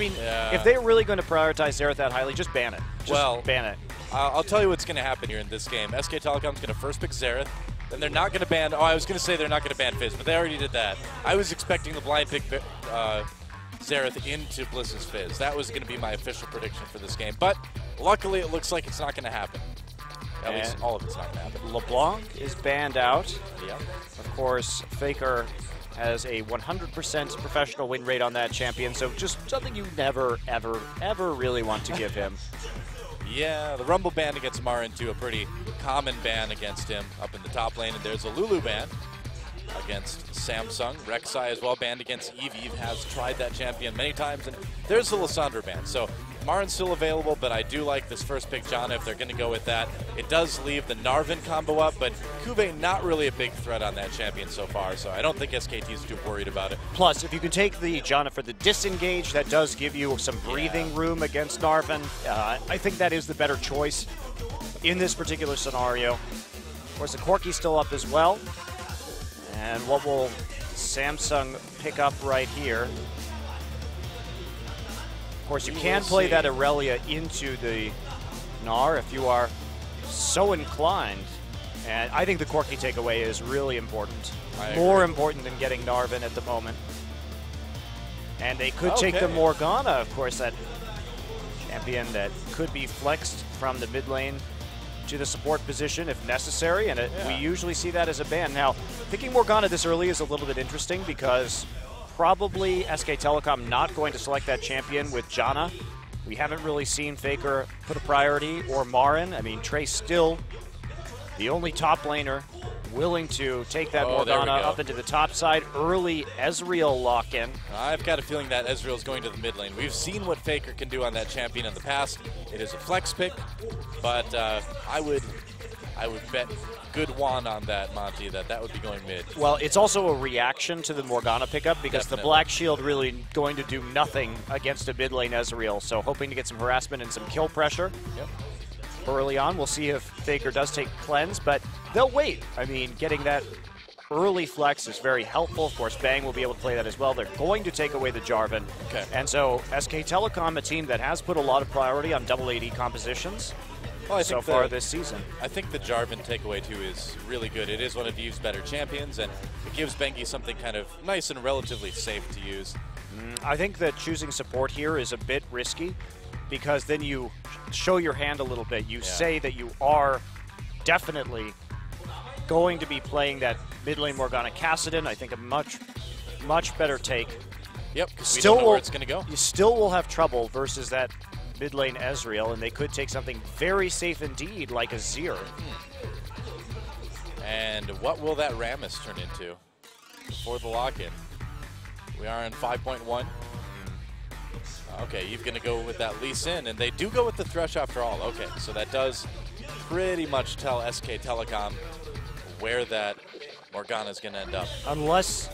I mean, if they're really going to prioritize Xerath that highly, just ban it. Just ban it. I'll tell you what's going to happen here in this game. SK Telecom's going to first pick Xerath, then they're not going to ban. Oh, I was going to say they're not going to ban Fizz, but they already did that. I was expecting the blind pick Xerath into Bliss's Fizz. That was going to be my official prediction for this game, but luckily it looks like it's not going to happen. At least all of it's not going to happen. LeBlanc is banned out. Yeah. Of course, Faker has a 100% professional win rate on that champion, so just something you never, ever, ever really want to give him. Yeah, the Rumble ban against Marin too, a pretty common ban against him up in the top lane, and there's a Lulu ban against Samsung. Rek'Sai as well banned against Eve. Eve has tried that champion many times, and there's the Lissandra ban. So Marin's still available, but I do like this first pick Janna if they're going to go with that. It does leave the Narvin combo up, but Kuve not really a big threat on that champion so far, so I don't think SKT is too worried about it. Plus, if you can take the Janna for the disengage, that does give you some breathing room against Narvin. I think that is the better choice in this particular scenario. Of course, the Corki's still up as well. And what will Samsung pick up right here? Of course, you can play that Aurelia into the Gnar if you are so inclined. And I think the Corki takeaway is really important. More important than getting Narvin at the moment. And they could take the Morgana, of course, that champion that could be flexed from the mid lane to the support position if necessary, and we usually see that as a ban. Now, picking Morgana this early is a little bit interesting because probably SK Telecom not going to select that champion with Janna. We haven't really seen Faker put a priority, or Marin. I mean, Trey's still the only top laner willing to take that Morgana up into the top side. Early Ezreal lock-in. I've got a feeling that Ezreal's going to the mid lane. We've seen what Faker can do on that champion in the past. It is a flex pick, but I would bet good one on that, Monty, that would be going mid. Well, it's also a reaction to the Morgana pickup because the Black Shield really going to do nothing against a mid lane Ezreal, so hoping to get some harassment and some kill pressure. Yep. Early on, we'll see if Faker does take cleanse, but they'll wait. I mean, getting that early flex is very helpful. Of course, Bang will be able to play that as well. They're going to take away the Jarvan. And so SK Telecom, a team that has put a lot of priority on double AD compositions so far this season. I think the Jarvan takeaway too is really good. It is one of Eve's better champions, and it gives Bengi something kind of nice and relatively safe to use. I think that choosing support here is a bit risky, because then you show your hand a little bit. You say that you are definitely going to be playing that mid lane Morgana Kassadin. I think a much better take. Yep, because we don't know where it's going to go. You still will have trouble versus that mid lane Ezreal, and they could take something very safe indeed, like a Zir. And what will that Rammus turn into for the lock-in? We are in 5.1. Okay, you're going to go with that Lee Sin, and they do go with the Thresh after all. Okay, so that does pretty much tell SK Telecom where that Morgana is going to end up. Unless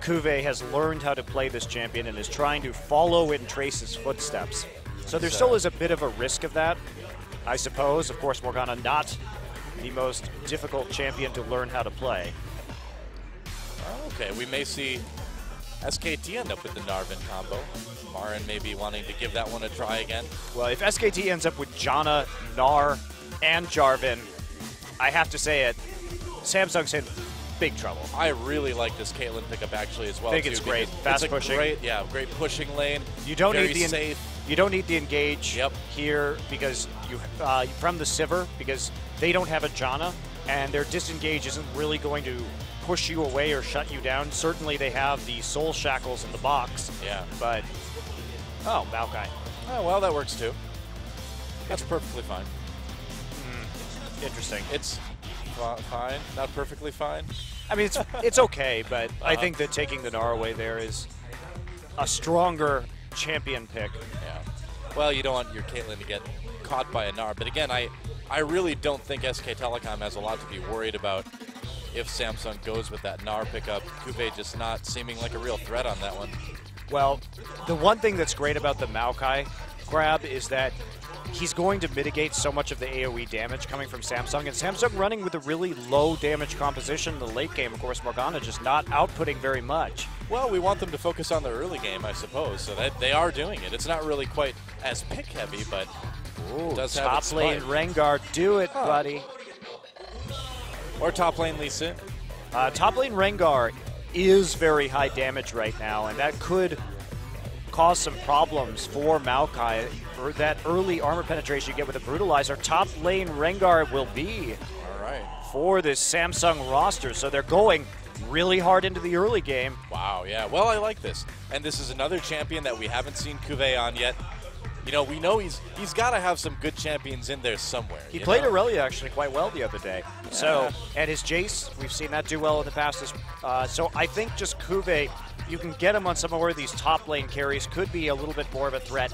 Kuve has learned how to play this champion and is trying to follow in Trace's footsteps. So there still is a bit of a risk of that, I suppose. Of course, Morgana not the most difficult champion to learn how to play. Okay, we may see SKT end up with the Narvin combo. Marin maybe wanting to give that one a try again. Well, if SKT ends up with Janna, Gnar, and Jarvan, I have to say it, Samsung's in big trouble. I really like this Caitlyn pickup actually as well. I think it's great. Fast pushing. Great pushing lane. You don't Very need the safe. You don't need the engage here because you from the Sivir, because they don't have a Janna, and their disengage isn't really going to push you away or shut you down. Certainly they have the soul shackles in the box. Yeah. But Maokai. Oh, well, that works too. That's perfectly fine. Interesting. It's fine, not perfectly fine. I mean, it's okay, but I think that taking the Gnar away there is a stronger champion pick. Yeah. Well, you don't want your Caitlyn to get caught by a Gnar, but again, I really don't think SK Telecom has a lot to be worried about if Samsung goes with that Gnar pickup. Kuve just not seeming like a real threat on that one. Well, the one thing that's great about the Maokai grab is that he's going to mitigate so much of the AoE damage coming from Samsung, and Samsung running with a really low damage composition in the late game. Of course, Morgana just not outputting very much. Well, we want them to focus on the early game, I suppose, so that they are doing it. It's not really quite as pick heavy, but it does have its top lane Rengar, do it, buddy. Or top lane Lee Sin. Top lane Rengar is very high damage right now, and that could cause some problems for Maokai. For that early armor penetration you get with a Brutalizer, top lane Rengar will be for this Samsung roster. So they're going really hard into the early game. Wow, yeah. Well, I like this. And this is another champion that we haven't seen Cuvée on yet. You know, we know he's got to have some good champions in there somewhere. He played Aurelia actually quite well the other day. Yeah. So, and his Jace, we've seen that do well in the past. So I think just Cuvée, you can get him on some of these top lane carries, could be a little bit more of a threat.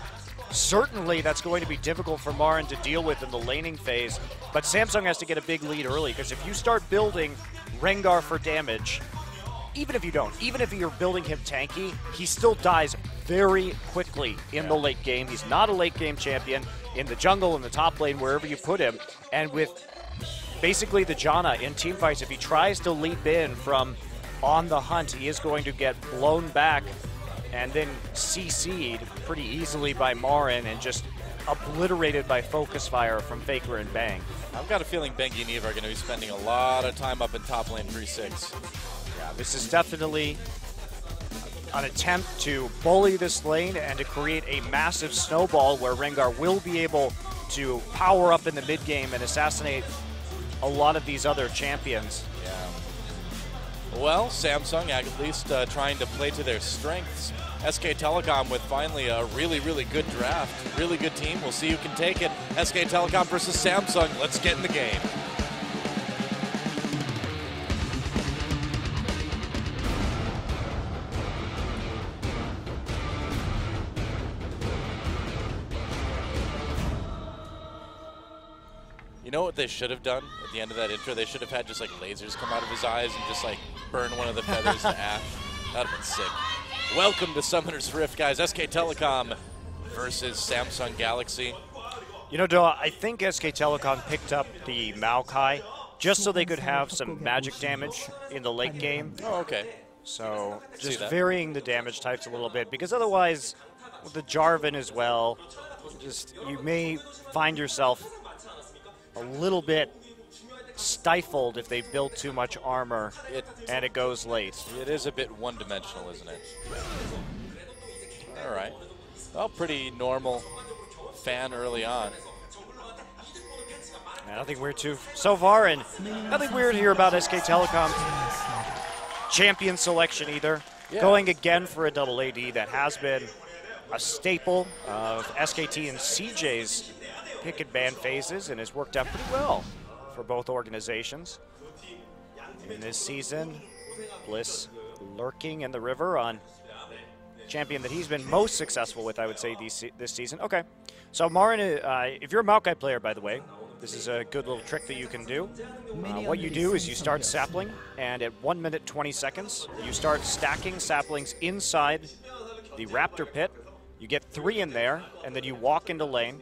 Certainly that's going to be difficult for Marin to deal with in the laning phase, but Samsung has to get a big lead early, because if you start building Rengar for damage, even if you're building him tanky, he still dies very quickly in the late game. He's not a late game champion in the jungle, in the top lane, wherever you put him. And with basically the Janna in teamfights, if he tries to leap in from on the hunt, he is going to get blown back and then CC'd pretty easily by Marin and just obliterated by focus fire from Faker and Bang. I've got a feeling Bengi and Eve are going to be spending a lot of time up in top lane 3-6. Yeah, this is definitely an attempt to bully this lane and to create a massive snowball where Rengar will be able to power up in the mid game and assassinate a lot of these other champions. Yeah. Well, Samsung at least trying to play to their strengths. SK Telecom with finally a really, really good draft. Really good team. We'll see who can take it. SK Telecom versus Samsung. Let's get in the game. You know what they should have done at the end of that intro? They should have had just like lasers come out of his eyes and just like burn one of the feathers to ash. That'd have been sick. Welcome to Summoner's Rift, guys. SK Telecom versus Samsung Galaxy. You know, Doa, I think SK Telecom picked up the Maokai just so they could have some magic damage in the late game. Oh, okay. So just varying the damage types a little bit, because otherwise, with the Jarvan as well, just you may find yourself a little bit stifled if they build too much armor and it goes late. It is a bit one-dimensional, isn't it? All right. Well, pretty normal fan early on. Nothing weird so far, and nothing weird here about SK Telecom champion selection either. Yeah. Going again for a double AD that has been a staple of SKT and CJ's pick and ban phases and has worked out pretty well for both organizations. In this season, Bliss lurking in the river on champion that he's been most successful with, I would say, this season. Okay, so Marin, if you're a Maokai player, by the way, this is a good little trick that you can do. What you do is you start sapling, and at 1 minute 20 seconds, you start stacking saplings inside the Raptor pit. You get 3 in there, and then you walk into lane,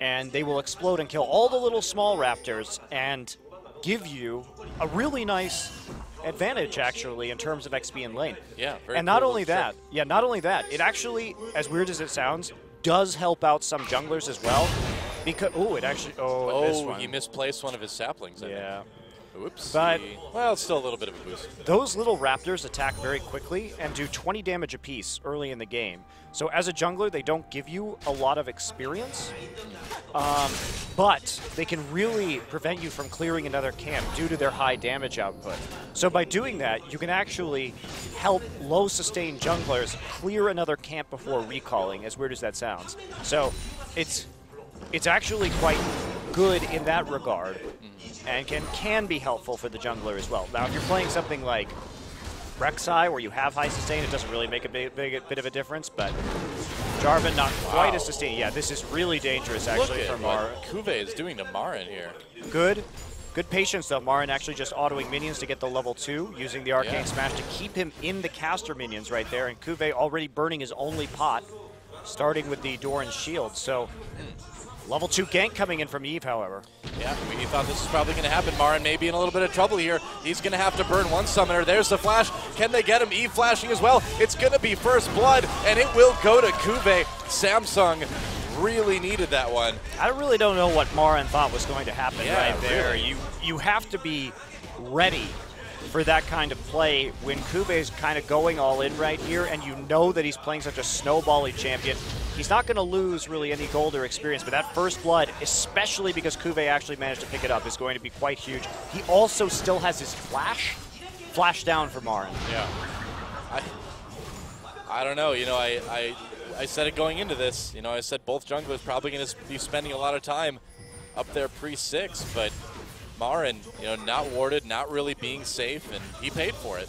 and they will explode and kill all the little small raptors and give you a really nice advantage, actually, in terms of XP in lane. Yeah, very and not only that, it actually, as weird as it sounds, does help out some junglers as well. Because he misplaced one of his saplings. Yeah. Oops. But well, it's still a little bit of a boost. Those little raptors attack very quickly and do 20 damage apiece early in the game. So as a jungler, they don't give you a lot of experience, but they can really prevent you from clearing another camp due to their high damage output. So by doing that, you can actually help low sustain junglers clear another camp before recalling, as weird as that sounds. So it's actually quite good in that regard, and can be helpful for the jungler as well. Now, if you're playing something like Rek'Sai, where you have high sustain, it doesn't really make a bit of a difference, but Jarvan not quite as sustained. Yeah, this is really dangerous, actually, for Marin. Cuvée is doing to Marin here. Good patience, though. Marin actually just autoing minions to get the level 2, using the Arcane Smash to keep him in the caster minions right there, and Cuvée already burning his only pot, starting with the Doran's shield. So Level 2 gank coming in from Eve, however. Yeah, we thought this was probably going to happen. Marin may be in a little bit of trouble here. He's going to have to burn one summoner. There's the flash. Can they get him? Eve flashing as well. It's going to be first blood, and it will go to Kuve. Samsung really needed that one. I really don't know what Marin thought was going to happen right there. Really. You have to be ready for that kind of play when Kuve's kind of going all in right here, and you know that he's playing such a snowbally champion. He's not going to lose really any gold or experience, but that first blood, especially because Kuve actually managed to pick it up, is going to be quite huge. He also still has his flash down for Marin. Yeah. I don't know. You know, I said it going into this. You know, I said both junglers probably going to be spending a lot of time up there pre-6, but Marin, you know, not warded, not really being safe, and he paid for it.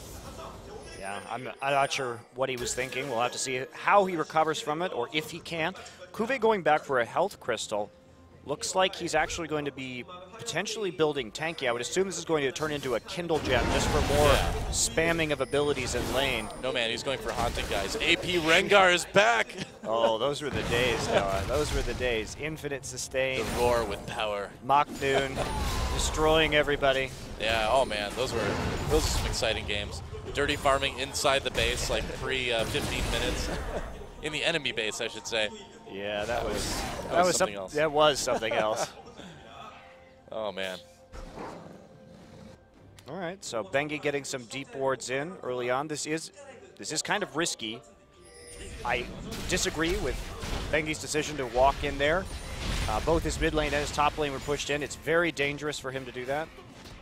Yeah, I'm not sure what he was thinking. We'll have to see how he recovers from it, or if he can. Kuve going back for a health crystal. Looks like he's actually going to be potentially building tanky. I would assume this is going to turn into a Kindle gem just for more spamming of abilities in lane. No, man, he's going for haunting, guys. AP Rengar is back. Oh, those were the days, Noah. Those were the days. Infinite sustain. The roar with power. Mock noon, destroying everybody. Yeah, oh man, those are some exciting games. Dirty farming inside the base, like pre-15 minutes. In the enemy base, I should say. Yeah, that was something else. That was something else. Oh man. All right, so Bengi getting some deep wards in early on. This is kind of risky. I disagree with Bengi's decision to walk in there. Both his mid lane and his top lane were pushed in. It's very dangerous for him to do that.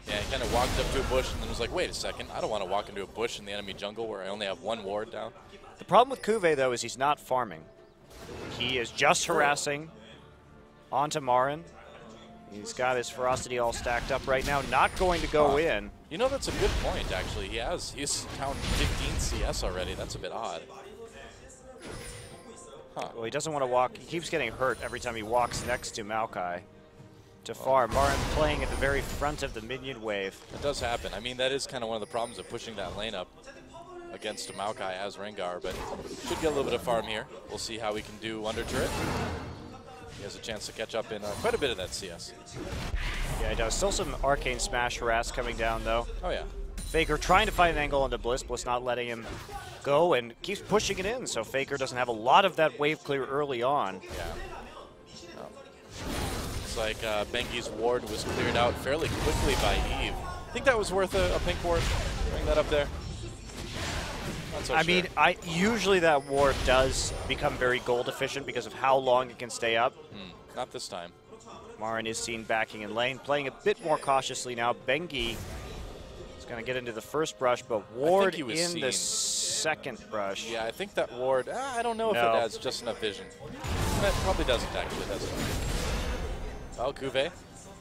Yeah, he kind of walked up to a bush and then was like, wait a second, I don't want to walk into a bush in the enemy jungle where I only have one ward down. The problem with Kuve, though, is he's not farming. He is just harassing onto Marin. He's got his ferocity all stacked up right now, not going to go in. You know, that's a good point, actually. He's counted 15 CS already. That's a bit odd. Huh. Well, he doesn't want to walk. He keeps getting hurt every time he walks next to Maokai to farm. Marin playing at the very front of the minion wave. It does happen. I mean, that is kind of one of the problems of pushing that lane up against Maokai as Rengar, but should get a little bit of farm here. We'll see how we can do under turret. He has a chance to catch up in quite a bit of that CS. Yeah, he does. Still some Arcane Smash harass coming down, though. Oh, yeah. Faker trying to find an angle onto Bliss. Bliss not letting him go and keeps pushing it in, so Faker doesn't have a lot of that wave clear early on. Yeah. Oh. Looks like Bengi's ward was cleared out fairly quickly by Eve. I think that was worth a pink ward. Bring that up there. I mean, usually that ward does become very gold efficient because of how long it can stay up. Not this time. Marin is seen backing in lane, playing a bit more cautiously now. Bengi is going to get into the first brush, but ward in the second brush. Yeah, I think that ward, I don't know if it has just enough vision. That probably doesn't actually, does it? Well, Kuve,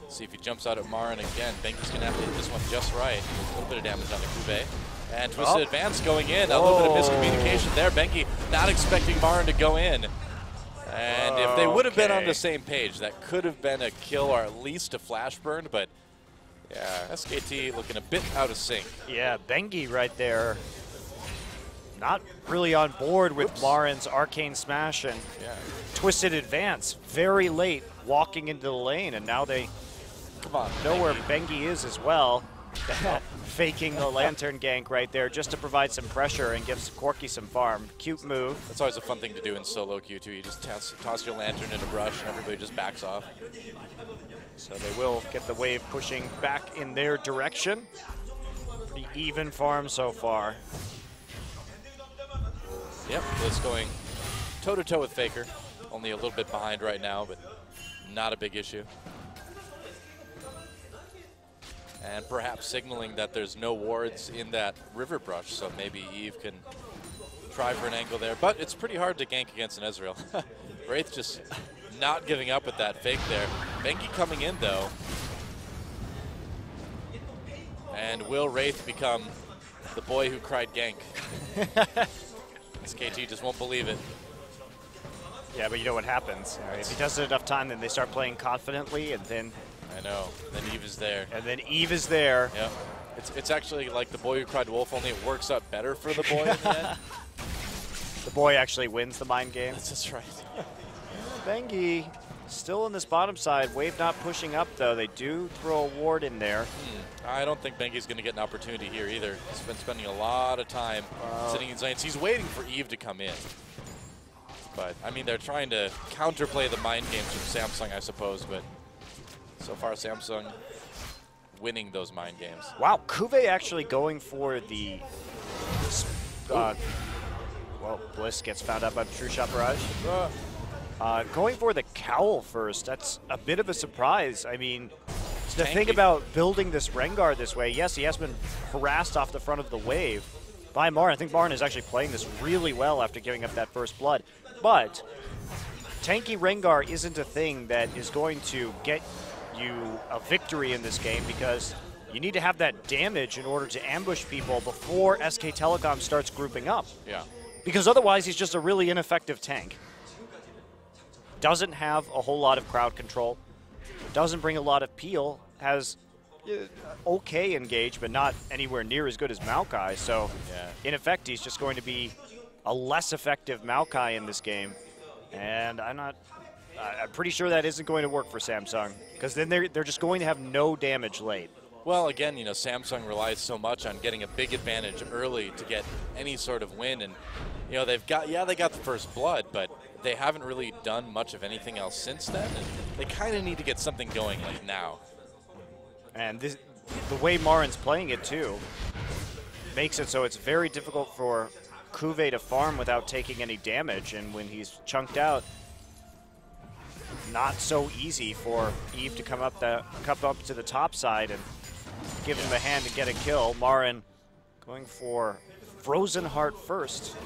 see if he jumps out at Marin again. Bengi's going to have to hit this one just right. A little bit of damage on the Kuve. And Twisted Advance going in. A little bit of miscommunication there. Bengi not expecting Marin to go in. And if they would have been on the same page, that could have been a kill or at least a flash burn. But yeah, SKT looking a bit out of sync. Yeah, Bengi right there. Not really on board with Marin's Arcane Smash and Twisted Advance. Very late walking into the lane, and now they know where Bengi is as well. Faking the Lantern gank right there just to provide some pressure and give Corki some farm. Cute move. That's always a fun thing to do in solo queue too. You just toss your Lantern in a brush and everybody just backs off. So they will get the wave pushing back in their direction. Pretty even farm so far. Yep, Bliss going toe-to-toe with Faker. Only a little bit behind right now, but not a big issue. And perhaps signaling that there's no wards in that river brush, so maybe Eve can try for an angle there. But it's pretty hard to gank against an Ezreal. Wraith just not giving up with that fake there. Bengi coming in, though. And will Wraith become the boy who cried gank? SKT just won't believe it. Yeah, but you know what happens. If he does it enough time, then they start playing confidently, and then... I know. Then Eve is there. And then Eve is there. Yep. It's actually like the boy who cried wolf, only it works out better for the boy in the end. The boy actually wins the mind game. That's right. Bengi Still in this bottom side. Wave not pushing up, though. They do throw a ward in there. I don't think Bengi's going to get an opportunity here either. He's been spending a lot of time sitting in lanes. He's waiting for Eve to come in. But, I mean, they're trying to counterplay the mind games from Samsung, I suppose. But so far, Samsung winning those mind games. Wow, Kuve actually going for the... well, Bliss gets found out by the True Shot Barrage. Going for the cowl first, that's a bit of a surprise. I mean, the thing about building this Rengar this way, yes, he has been harassed off the front of the wave by Marin. I think Marin is actually playing this really well after giving up that first blood. But tanky Rengar isn't a thing that is going to get you a victory in this game, because you need to have that damage in order to ambush people before SK Telecom starts grouping up. Yeah. Because otherwise he's just a really ineffective tank. Doesn't have a whole lot of crowd control, doesn't bring a lot of peel, has okay engage, but not anywhere near as good as Maokai. So in effect, he's just going to be a less effective Maokai in this game. And I'm pretty sure that isn't going to work for Samsung, because then they're just going to have no damage late. Well, again, you know, Samsung relies so much on getting a big advantage early to get any sort of win, and you know, they got the first blood, but they haven't really done much of anything else since then, and they kind of need to get something going like now. And the way Marin's playing it too makes it so it's very difficult for Kuve to farm without taking any damage, and when he's chunked out, not so easy for Eve to come up to the top side and give him a hand and get a kill. Marin going for Frozen Heart first.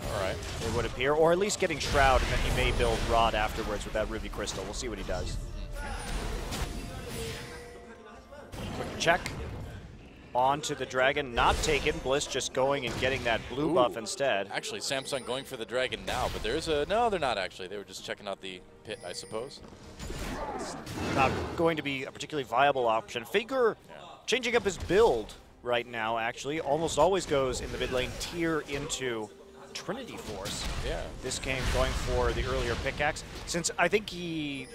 All right. It would appear, or at least getting Shroud, and then he may build Rod afterwards with that Ruby Crystal. We'll see what he does. Quick check. Onto the Dragon, not taken. Bliss just going and getting that blue buff instead. Actually, Samsung going for the Dragon now, but there's a... No, they're not actually. They were just checking out the pit, I suppose. It's not going to be a particularly viable option. Faker changing up his build right now, actually. Almost always goes in the mid lane, tier into Trinity Force. Yeah. This game going for the earlier pickaxe. Since I think he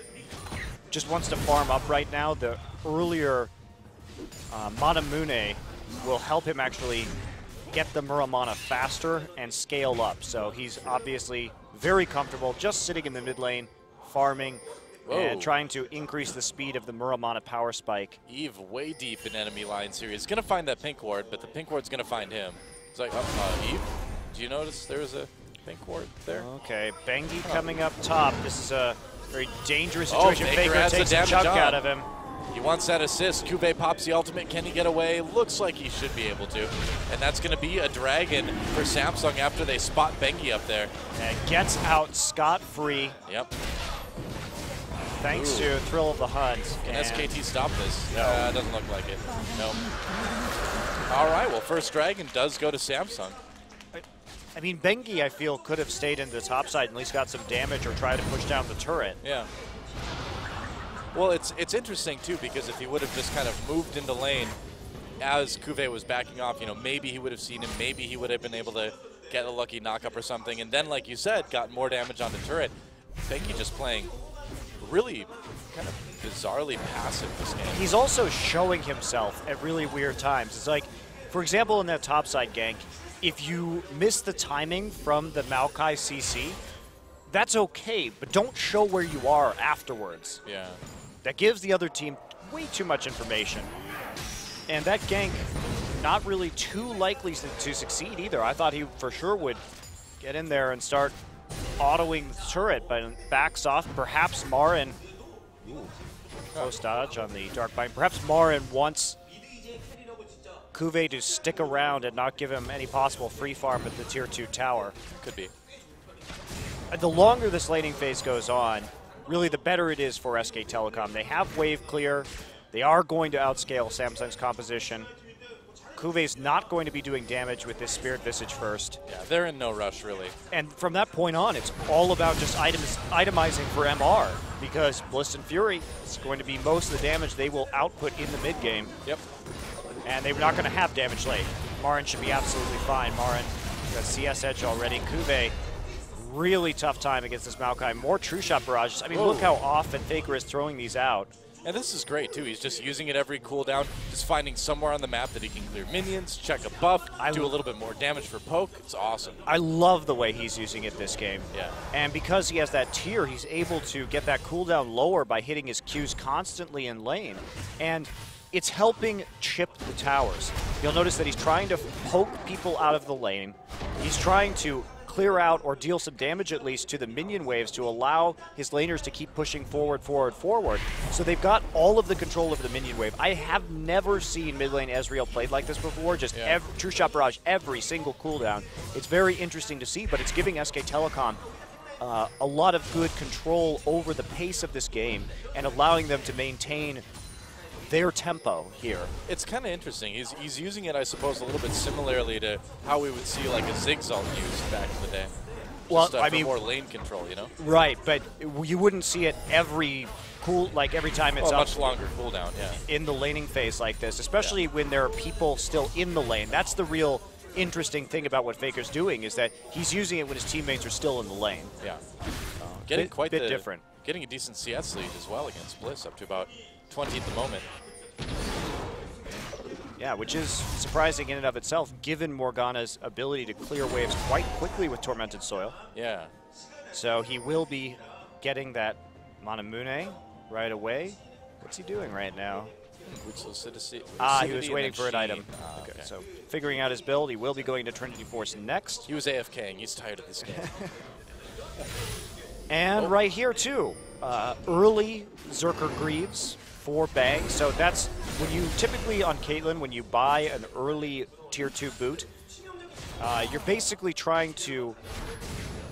just wants to farm up right now, the earlier Manamune will help him actually get the Muramana faster and scale up. So he's obviously very comfortable just sitting in the mid lane, farming, and trying to increase the speed of the Muramana power spike. Eve way deep in enemy lines here. He's going to find that pink ward, but the pink ward's going to find him. It's like, Eve, do you notice there was a pink ward there? Okay, Bengi coming up top. This is a very dangerous situation. Faker takes a chunk out of him. He wants that assist. Kuve pops the ultimate. Can he get away? Looks like he should be able to. And that's going to be a dragon for Samsung after they spot Bengi up there. And gets out scot-free. Yep. Thanks to Thrill of the Hunt. Can SKT stop this? No. Doesn't look like it. No. All right, well, first dragon does go to Samsung. I mean, Bengi, I feel, could have stayed in the top side and at least got some damage or tried to push down the turret. Yeah. Well, it's interesting, too, because if he would have just kind of moved into lane as Kuve was backing off, you know, maybe he would have seen him, maybe he would have been able to get a lucky knock-up or something, and then, like you said, got more damage on the turret. Bengi just playing really kind of bizarrely passive this game. He's also showing himself at really weird times. It's like, for example, in that topside gank, if you miss the timing from the Maokai CC, that's okay, but don't show where you are afterwards. Yeah. That gives the other team way too much information. And that gank, not really too likely to succeed either. I thought he for sure would get in there and start autoing the turret, but backs off. Perhaps Marin, close dodge on the Dark Bind. Perhaps Marin wants Kuve to stick around and not give him any possible free farm at the tier 2 tower. Could be. The longer this laning phase goes on, really the better it is for SK Telecom. They have wave clear. They are going to outscale Samsung's composition. Kuve's not going to be doing damage with this Spirit Visage first. Yeah, they're in no rush, really. And from that point on, it's all about just itemizing for MR, because Bliss and Fury is going to be most of the damage they will output in the mid game. Yep. And they're not going to have damage late. Marin should be absolutely fine. Marin got CS edge already. Kuve really tough time against this Maokai. More true shot barrages. I mean, look how often Faker is throwing these out. And this is great, too. He's just using it every cooldown, just finding somewhere on the map that he can clear minions, check a buff, do a little bit more damage for poke. It's awesome. I love the way he's using it this game. Yeah. And because he has that tier, he's able to get that cooldown lower by hitting his Qs constantly in lane. And it's helping chip the towers. You'll notice that he's trying to poke people out of the lane. He's trying to clear out or deal some damage at least to the minion waves to allow his laners to keep pushing forward. So they've got all of the control over the minion wave. I have never seen mid lane Ezreal played like this before, just true shot barrage every single cooldown. It's very interesting to see, but it's giving SK Telecom a lot of good control over the pace of this game and allowing them to maintain their tempo here. It's kind of interesting. He's using it, I suppose, a little bit similarly to how we would see like a Zigzag used back in the day. Well, I mean, more lane control, you know? Right, but you wouldn't see it every time it's up. Much longer cooldown, yeah. In the laning phase like this, especially when there are people still in the lane. That's the real interesting thing about what Faker's doing, is that he's using it when his teammates are still in the lane. Yeah. Getting quite bit different. Getting a decent CS lead as well against Bliss, up to about 20 at the moment. Yeah, which is surprising in and of itself, given Morgana's ability to clear waves quite quickly with Tormented Soil. Yeah. So he will be getting that Manamune right away. What's he doing right now? He was waiting for an item. Okay. So figuring out his build, he will be going to Trinity Force next. He was AFKing. He's tired of this game. And right here, too, early Zerker Greaves for Bang. So that's when you typically on Caitlyn, when you buy an early tier 2 boot, you're basically trying to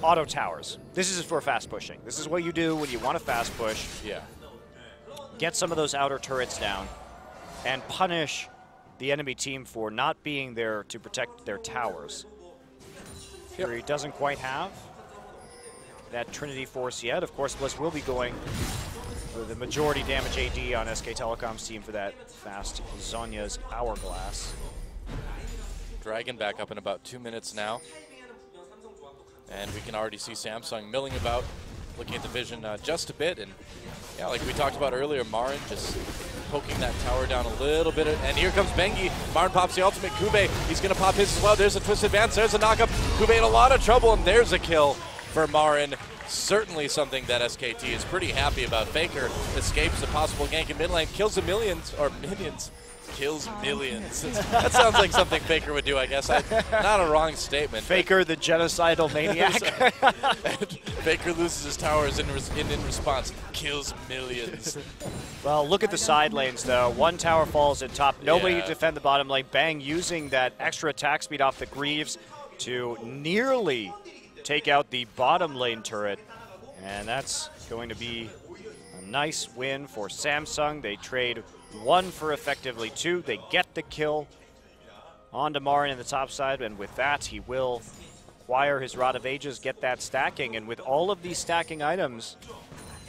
auto towers. This is for fast pushing. This is what you do when you want to fast push. Yeah. Get some of those outer turrets down and punish the enemy team for not being there to protect their towers. Here he doesn't quite have that Trinity Force yet. Of course, Bliss will be going for the majority damage AD on SK Telecom's team for that fast Zonya's Hourglass. Dragon back up in about 2 minutes now. And we can already see Samsung milling about, looking at the vision just a bit. And yeah, like we talked about earlier, Marin just poking that tower down a little bit. And here comes Bengi. Marin pops the ultimate. Kube, he's going to pop his as well. There's a twist advance. There's a knockup. Kube in a lot of trouble, and there's a kill for Marin. Certainly something that SKT is pretty happy about. Faker escapes the possible gank in mid lane, kills the minions. Kills millions. That sounds like something Faker would do, I guess. Not a wrong statement. Faker, the genocidal maniac. Faker loses his towers in response. Kills millions. Well, look at the side lanes, though. One tower falls in top. Nobody to defend the bottom lane. Bang using that extra attack speed off the Greaves to nearly take out the bottom lane turret. And that's going to be a nice win for Samsung. They trade 1 for effectively 2. They get the kill onto Marin in the top side, and with that, he will acquire his Rod of Ages, get that stacking. And with all of these stacking items,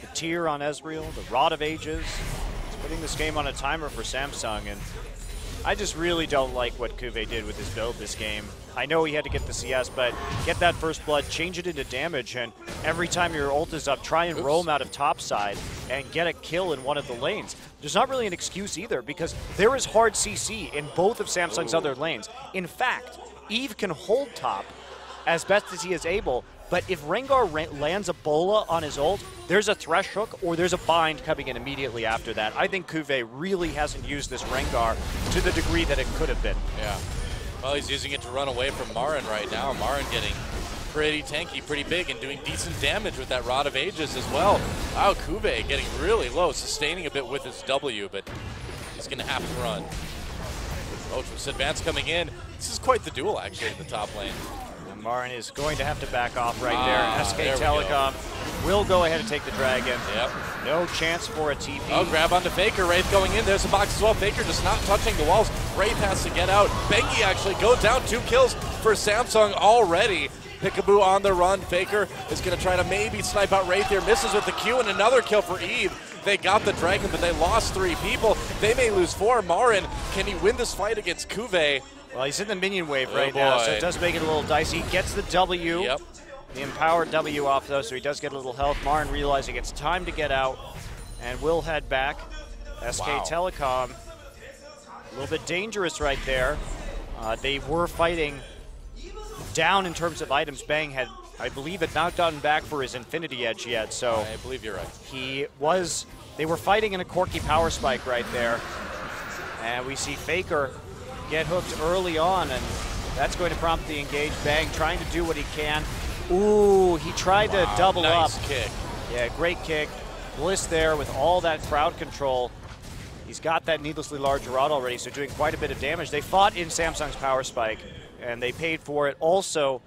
the tier on Ezreal, the Rod of Ages, it's putting this game on a timer for Samsung. And I just really don't like what Kube did with his build this game. I know he had to get the CS, but get that first blood, change it into damage, and every time your ult is up, try and roam out of topside and get a kill in one of the lanes. There's not really an excuse either, because there is hard CC in both of Samsung's other lanes. In fact, Eve can hold top as best as he is able, but if Rengar lands a bola on his ult, there's a Thresh Hook or there's a bind coming in immediately after that. I think Kube really hasn't used this Rengar to the degree that it could have been. Yeah. Well, he's using it to run away from Marin right now. Marin getting pretty tanky, pretty big, and doing decent damage with that Rod of Ages as well. Wow, Kube getting really low, sustaining a bit with his W, but he's going to have to run. Oh, twist advance coming in. This is quite the duel, actually, in the top lane. And Marin is going to have to back off right there. SK Telecom will go ahead and take the dragon. Yep. No chance for a TP. Oh, grab onto Faker. Wraith going in. There's a box as well. Faker just not touching the walls. Wraith has to get out. Bengi actually goes down. 2 kills for Samsung already. Peekaboo on the run. Faker is going to try to maybe snipe out Wraith here. Misses with the Q, and another kill for Eve. They got the dragon, but they lost 3 people. They may lose 4. Marin, can he win this fight against Kube? Well, he's in the minion wave right now, so it does make it a little dicey. Gets the W. Yep. the empowered W off though, so he does get a little health. Marin realizing it's time to get out and will head back. SK Telecom, a little bit dangerous right there. They were fighting down in terms of items. Bang had, I believe, had not gotten back for his Infinity Edge yet, so I believe you're right. They were fighting in a Corki power spike right there. And we see Faker get hooked early on, and that's going to prompt the engage. Bang trying to do what he can. Ooh, he tried to double up. Nice kick. Yeah, great kick. Bliss there with all that crowd control. He's got that needlessly large rod already, so doing quite a bit of damage. They fought in Samsung's power spike, and they paid for it. Also,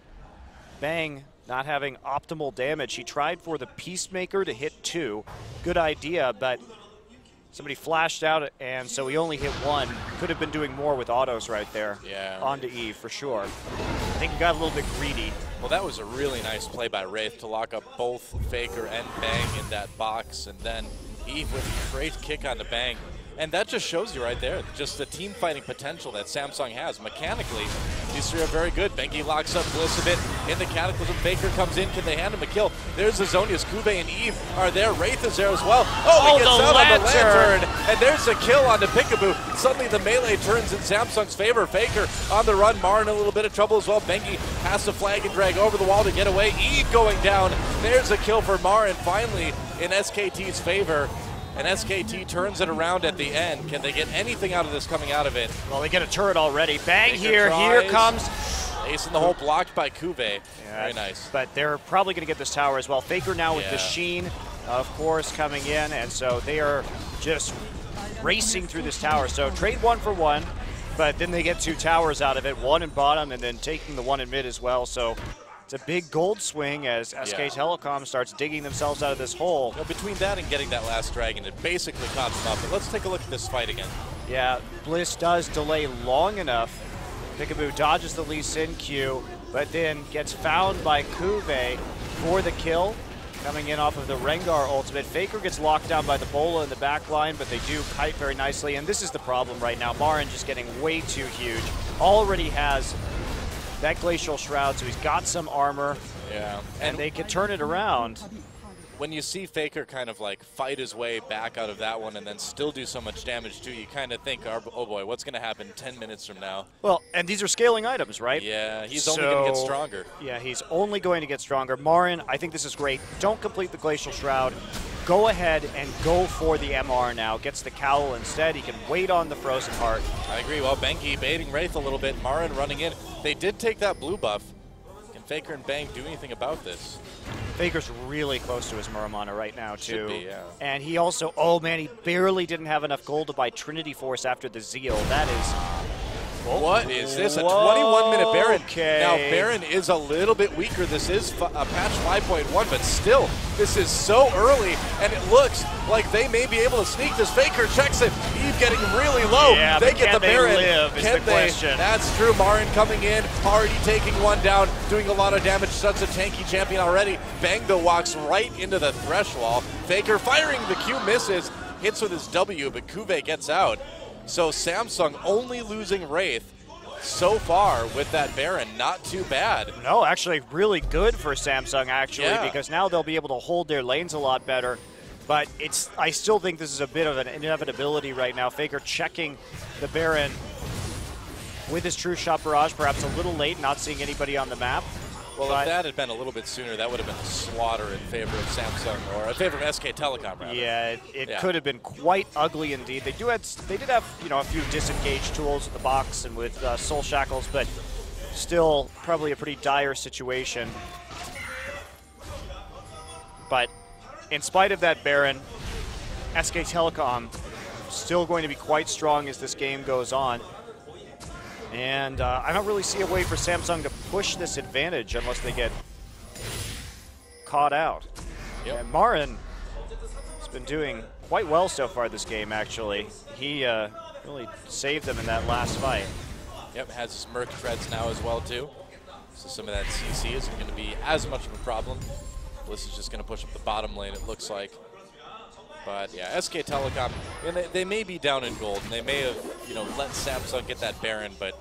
Bang not having optimal damage. He tried for the Peacemaker to hit 2. Good idea, but somebody flashed out, and so he only hit 1. Could have been doing more with autos right there. Yeah. Onto Eve, for sure. I think he got a little bit greedy. Well, that was a really nice play by Wraith to lock up both Faker and Bang in that box, and then Eve with a great kick on the Bang. And that just shows you right there, just the team fighting potential that Samsung has. Mechanically, these three are very good. Bengi locks up Bliss a bit in the Cataclysm. Faker comes in. Can they hand him a kill? There's Azonius. Kuve and Eve are there. Wraith is there as well. Oh, he gets out on the Lantern. And there's a kill on the Peekaboo. Suddenly the melee turns in Samsung's favor. Faker on the run. Marin in a little bit of trouble as well. Bengi has to flag and drag over the wall to get away. Eve going down. There's a kill for Marin finally in SKT's favor. And SKT turns it around at the end. Can they get anything out of this coming out of it? Well, they get a turret already. Bang Faker here. tries. Here comes. Ace in the hole blocked by Kuve. Yeah, very nice. But they're probably going to get this tower as well. Faker now with the Sheen, of course, coming in. And so they are just racing through this tower. So trade 1 for 1. But then they get 2 towers out of it. 1 in bottom and then taking the 1 in mid as well. So it's a big gold swing as SK Telecom starts digging themselves out of this hole. You know, between that and getting that last dragon, it basically caught them up. But let's take a look at this fight again. Yeah, Bliss does delay long enough. Peekaboo dodges the Lee Sin Q, but then gets found by Kuve for the kill. Coming in off of the Rengar ultimate. Faker gets locked down by the Bola in the back line, but they do kite very nicely. And this is the problem right now. Marin just getting way too huge. Already has that Glacial Shroud, so he's got some armor. Yeah. And they can turn it around. When you see Faker kind of like fight his way back out of that one and then still do so much damage too, you kind of think, oh boy, what's going to happen 10 minutes from now? Well, and these are scaling items, right? Yeah, he's only going to get stronger. Yeah, he's only going to get stronger. Marin, I think this is great. Don't complete the Glacial Shroud. Go ahead and go for the MR now. Gets the Cowl instead. He can wait on the Frozen Heart. I agree. Well, Bengi baiting Wraith a little bit. Marin running in. They did take that blue buff. Can Faker and Bang do anything about this? Faker's really close to his Muramana right now, too. Should be, yeah. And he also, oh man, he barely didn't have enough gold to buy Trinity Force after the Zeal. That is... What is this? A 21-minute Baron. Okay. Now, Baron is a little bit weaker. This is a patch 5.1, but still, this is so early, and it looks like they may be able to sneak this. Faker checks it. Eve getting really low. Yeah, they get the Baron. Live is the question. That's true. Marin coming in, already taking one down, doing a lot of damage. Such a tanky champion already. Bang, though, walks right into the thresh wall. Faker firing the Q, misses, hits with his W, but Kuve gets out. So Samsung only losing Wraith so far with that Baron. Not too bad. No, actually really good for Samsung, actually, because now they'll be able to hold their lanes a lot better. But I still think this is a bit of an inevitability right now. Faker checking the Baron with his True Shot Barrage, perhaps a little late, not seeing anybody on the map. Well, if that had been a little bit sooner, that would have been a slaughter in favor of Samsung, or in favor of SK Telecom, rather. Yeah, it could have been quite ugly indeed. They did have a few disengage tools in the box and with Soul Shackles, but still probably a pretty dire situation. But in spite of that Baron, SK Telecom still going to be quite strong as this game goes on. And I don't really see a way for Samsung to push this advantage unless they get caught out. Yep. And Marin has been doing quite well so far this game, actually. He really saved them in that last fight. Yep, has his Merc treads now as well, too. So some of that CC isn't going to be as much of a problem. Bliss is just going to push up the bottom lane, it looks like. But yeah, SK Telecom, and they may be down in gold, and they may have, let Samsung get that Baron, but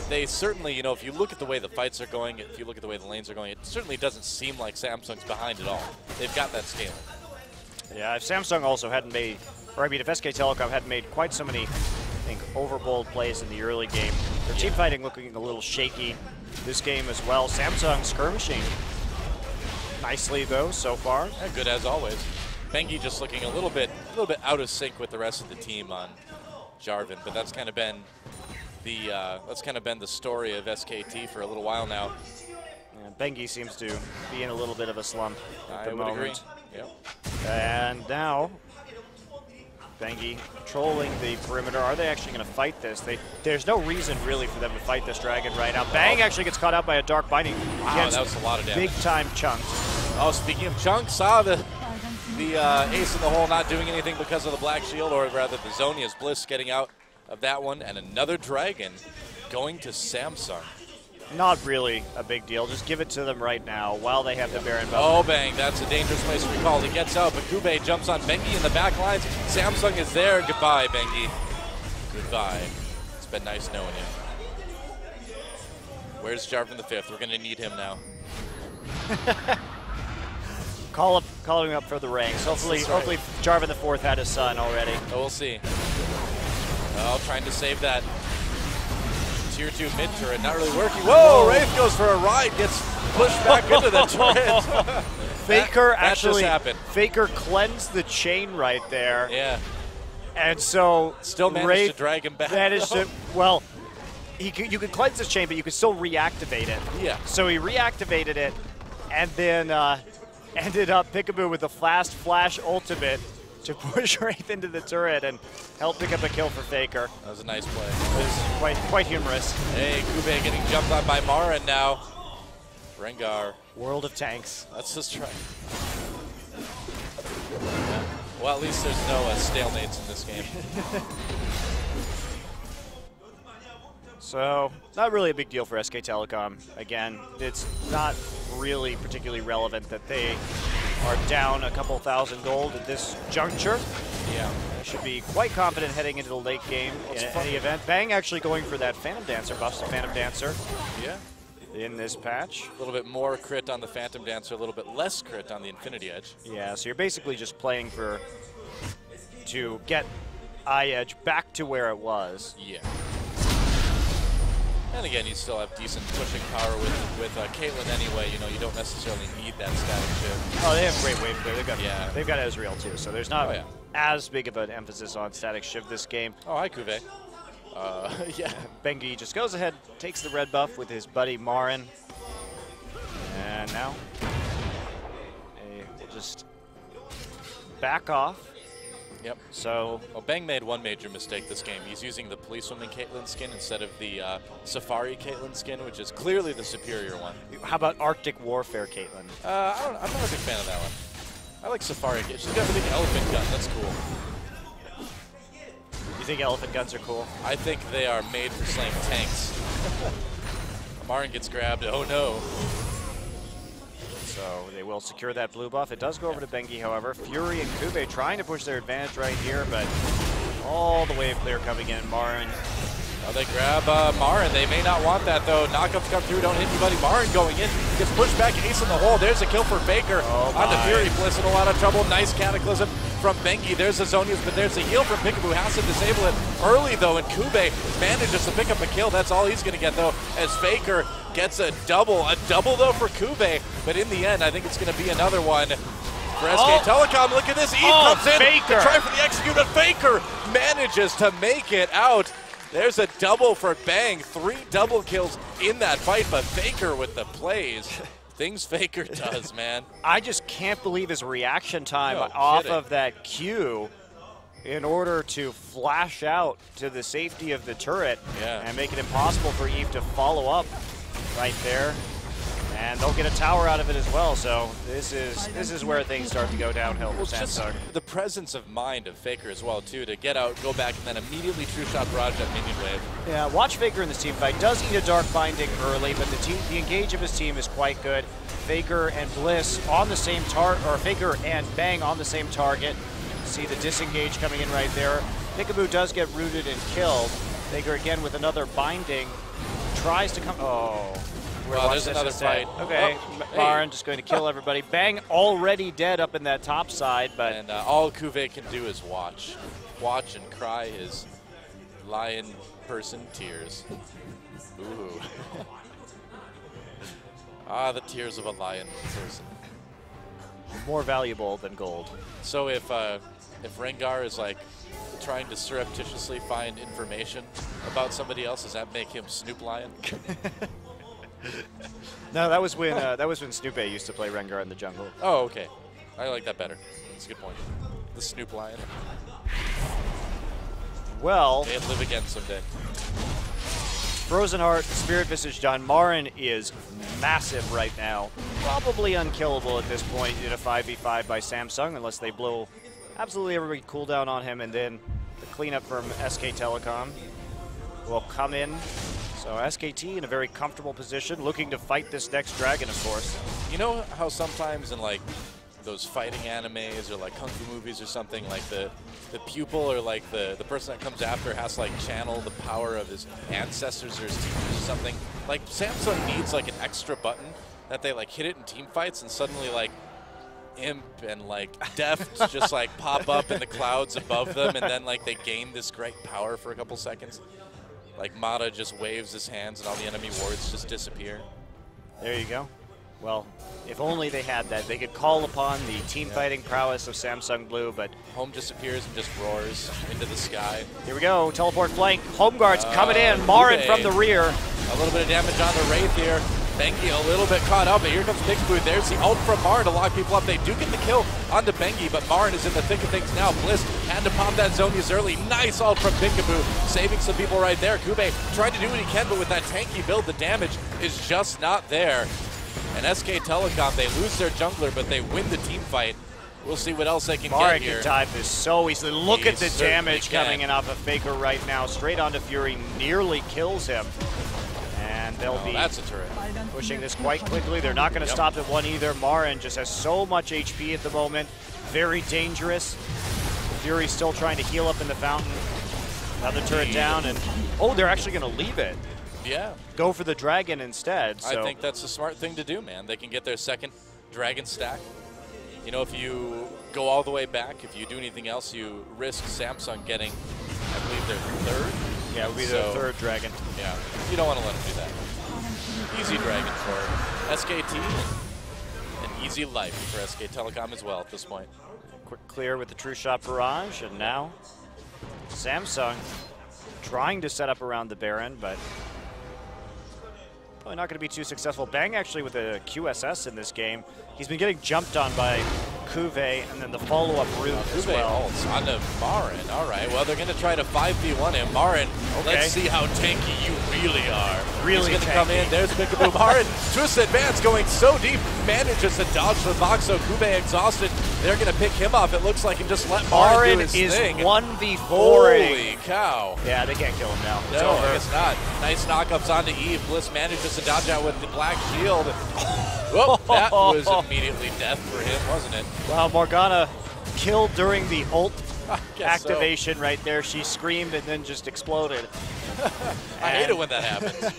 they certainly, you know, if you look at the way the fights are going, if you look at the way the lanes are going, it certainly doesn't seem like Samsung's behind at all. They've got that scaling. Yeah, if Samsung also hadn't made, or I mean, if SK Telecom hadn't made quite so many, I think, overbold plays in the early game, their team fighting looking a little shaky this game as well. Samsung skirmishing nicely though so far. Yeah, good as always. Bengi just looking a little bit out of sync with the rest of the team on Jarvan, but that's kind of been the story of SKT for a little while now. Yeah, Bengi seems to be in a little bit of a slump at the moment. Agree. Yep. And now Bengi trolling the perimeter. Are they actually going to fight this? There's no reason really for them to fight this dragon right now. Bang actually gets caught out by a dark binding. Wow, that was a lot of damage. Big time chunks. Oh, speaking of chunks, saw the ace in the hole not doing anything because of the black shield, or rather the Zonia's Bliss getting out of that one, and another dragon going to Samsung. Not really a big deal. Just give it to them right now while they have the Baron buff. Oh, Bang, that's a dangerous place to be called. He gets out, but Kube jumps on Bengi in the back lines. Samsung is there. Goodbye, Bengi. Goodbye. It's been nice knowing you. Where's Jarvan the Fifth? We're going to need him now. Calling him up for the ranks. Hopefully Jarvan the Fourth had his son already. Oh, we'll see. Oh, trying to save that tier 2 mid turret, not really working. Whoa, Wraith goes for a ride, gets pushed back into the turret. Faker that just happened. Faker cleansed the chain right there. Yeah. And so still managed Wraith to drag him back. Well, you could cleanse this chain, but you could still reactivate it. Yeah. So he reactivated it, and then ended up Peekaboo with the fast flash ultimate to push Wraith into the turret and help pick up a kill for Faker. That was a nice play. It was quite humorous. Hey, Kube getting jumped on by Mara now. Rengar. World of tanks. Let's just try. Yeah. Well, at least there's no stalemates in this game. So, not really a big deal for SK Telecom. Again, it's not really particularly relevant that they are down a couple thousand gold at this juncture. Yeah. They should be quite confident heading into the late game in any event. Bang actually going for that Phantom Dancer, buffs to Phantom Dancer. Yeah. In this patch. A little bit more crit on the Phantom Dancer, a little bit less crit on the Infinity Edge. Yeah, so you're basically just playing to get Eye Edge back to where it was. Yeah. And again, you still have decent pushing power with Caitlyn anyway. You know, you don't necessarily need that static shift. Oh, they have great wave clear. They've got Ezreal too, so there's not as big of an emphasis on static shift this game. Oh, hi, Kube. Yeah. Bengi just goes ahead, takes the red buff with his buddy Marin. And now we'll just back off. Yep. So, well, Bang made one major mistake this game. He's using the Policewoman Caitlyn skin instead of the Safari Caitlyn skin, which is clearly the superior one. How about Arctic Warfare Caitlyn? I'm not a big fan of that one. I like Safari. She's got a big elephant gun. That's cool. You think elephant guns are cool? I think they are made for slaying tanks. Marin gets grabbed. Oh no. So they will secure that blue buff. It does go over to Bengi, however. Fury and Kube trying to push their advantage right here, but all the wave clear coming in. Marin. Oh, they grab Marin. They may not want that, though. Knockups come through, don't hit anybody. Marin going in, gets pushed back, ace in the hole. There's a kill for Faker on the Fury. Bliss in a lot of trouble. Nice Cataclysm from Bengi. There's the Zonias, but there's a heal from Peekaboo. Has to disable it early, though, and Kube manages to pick up a kill. That's all he's going to get, though, as Faker gets a double. A double, though, for Kube, but in the end, I think it's going to be another one for SK Telecom. Look at this. Eve comes in to try for the execute, and Faker manages to make it out. There's a double for Bang. 3 double kills in that fight, but Faker with the plays. Things Faker does, man. I just can't believe his reaction time off of that Q in order to flash out to the safety of the turret and make it impossible for Eve to follow up right there. And they'll get a tower out of it as well, so this is where things start to go downhill for Samsung. The presence of mind of Faker as well, too, to get out, go back, and then immediately true shot barrage that minion wave. Yeah, watch Faker in this team fight. Does eat a dark binding early, but the engage of his team is quite good. Faker and Bliss on the same target, or Faker and Bang on the same target. See the disengage coming in right there. Peekaboo does get rooted and killed. Faker again with another binding. tries to come. Oh. Well, there's another fight. Okay, Oh, Marin just going to kill everybody. Bang already dead up in that top side, but and all Cuvée can do is watch and cry his lion person tears. Ooh. Ah, the tears of a lion person. more valuable than gold. So if Rengar is like trying to surreptitiously find information about somebody else, does that make him Snoop Lion? No, that was when Snoopé used to play Rengar in the jungle. Oh, okay. I like that better. That's a good point. The Snoop Lion. Well, May it live again someday. Frozen Heart, Spirit Visage done. Marin is massive right now. Probably unkillable at this point in a 5v5 by Samsung unless they blow absolutely everybody cooldown on him, and then the cleanup from SK Telecom will come in. So SKT in a very comfortable position, looking to fight this next dragon, of course. You know how sometimes in like those fighting animes or like kung fu movies or something, like the pupil or like the person that comes after has to like channel the power of his ancestors or his teachers or something. Like Samsung needs like an extra button that they like hit it in team fights and suddenly like Imp and like Deft just like pop up in the clouds above them, and then like they gain this great power for a couple seconds. Like Mata just waves his hands and all the enemy wards just disappear. There you go. Well, if only they had that. They could call upon the team fighting prowess of Samsung Blue, but Home disappears and just roars into the sky. here we go. Teleport flank. Home guards coming in. Marin from the rear. A little bit of damage on the Wraith here. Bengi a little bit caught up, but here comes Peekaboo. There's the ult from Marin to lock people up. They do get the kill onto Bengi, but Marin is in the thick of things now. Bliss had to pop that Zonia's early. Nice ult from Peekaboo, saving some people right there. Cuvée tried to do what he can, but with that tanky build, the damage is just not there. And SK Telecom, they lose their jungler, but they win the team fight. We'll see what else they can Marin get here. can dive this so easily. Look He at the certainly damage can. coming in off of Faker right now. Straight onto Fury, nearly kills him. And they'll be That's a turret. pushing this quite quickly. They're not going to stop at one either. Marin just has so much HP at the moment. Very dangerous. Fury's still trying to heal up in the fountain. Another turret down, and oh, they're actually going to leave it. Yeah. Go for the dragon instead. So. I think that's a smart thing to do, man. They can get their second dragon stack. You know, if you go all the way back, if you do anything else, you risk Samsung getting, I believe, their third. Yeah, it would be their third dragon. Yeah, you don't want to let them do that. Easy dragon for SKT, and easy life for SK Telecom as well at this point. Quick clear with the True Shot Barrage, and now Samsung trying to set up around the Baron, but probably not going to be too successful. Bang actually with a QSS in this game. He's been getting jumped on by Cuvée, and then the follow-up route as well. Ults onto Marin. All right, well, they're going to try to 5v1 him. Marin, let's see how tanky you really are. Really He's going to come in. There's Peekaboo. Marin, twist advance, going so deep. Manages to dodge the box, so Cuvée exhausted. They're going to pick him off, it looks like, and just let Marin do his thing. Marin is 1v4. Holy cow. Yeah, they can't kill him now. It's No, over. I guess not. Nice knockups onto Eve. Bliss manages to dodge out with the black shield. Whoa, that was immediately death for him, wasn't it? Wow, Morgana killed during the ult activation so. right there. She screamed and then just exploded. I hate it when that happens.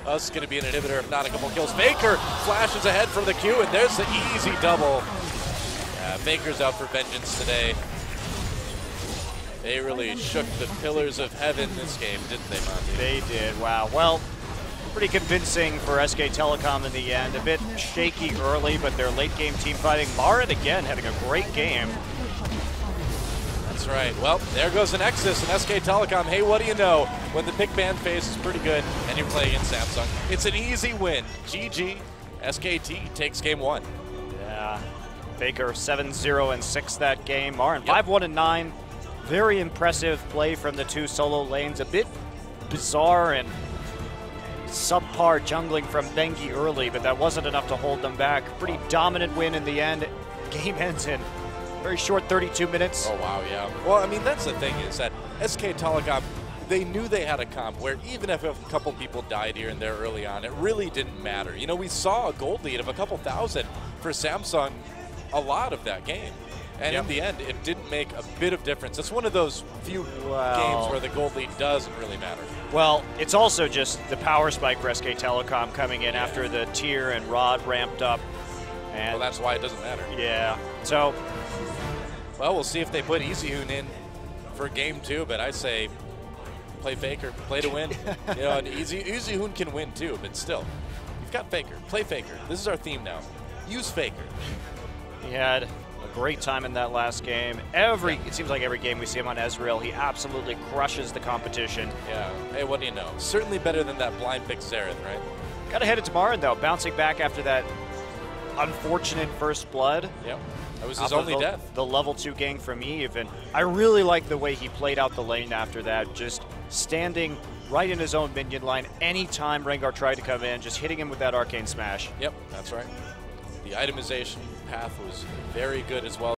Us going to be an inhibitor, if not a couple kills. Faker flashes ahead for the Q, and there's the easy double. Yeah, Faker's out for vengeance today. They really shook the pillars of heaven this game, didn't they, Monty? They did, wow. Well, pretty convincing for SK Telecom in the end. A bit shaky early, but their late game team fighting. Marin again having a great game. That's right. Well, there goes the Nexus and SK Telecom. Hey, what do you know? When the pick ban phase is pretty good and you're playing against Samsung, it's an easy win. GG. SKT takes game one. Yeah. Faker 7-0 and 6 that game. Marin 5-1 and 9. Very impressive play from the two solo lanes. A bit bizarre and subpar jungling from Bengi early, but that wasn't enough to hold them back. Pretty dominant win in the end. Game ends in very short 32 minutes. Oh, wow, yeah. Well, I mean, that's the thing is that SK Telecom, they knew they had a comp where even if a couple people died here and there early on, it really didn't matter. You know, we saw a gold lead of a couple thousand for Samsung a lot of that game. And in the end, it didn't make a bit of difference. It's one of those few games where the gold lead doesn't really matter. Well, it's also just the power spike for SK Telecom coming in after the tier and Rod ramped up. And well, that's why it doesn't matter. Yeah. So, well, we'll see if they put Easyhoon in for game 2, but I say play Faker, play to win. You know, and Easyhoon can win too, but still, you've got Faker, play Faker. This is our theme now. Use Faker. He had a great time in that last game. It seems like every game we see him on Ezreal, he absolutely crushes the competition. Yeah. Hey, what do you know? Certainly better than that blind pick Xerath, right? Got ahead of Tamarin though, bouncing back after that unfortunate first blood. Yep. That was his only death. The level 2 gang from Eve, and I really like the way he played out the lane after that, just standing right in his own minion line anytime Rengar tried to come in, just hitting him with that arcane smash. Yep, that's right. The itemization path was very good as well.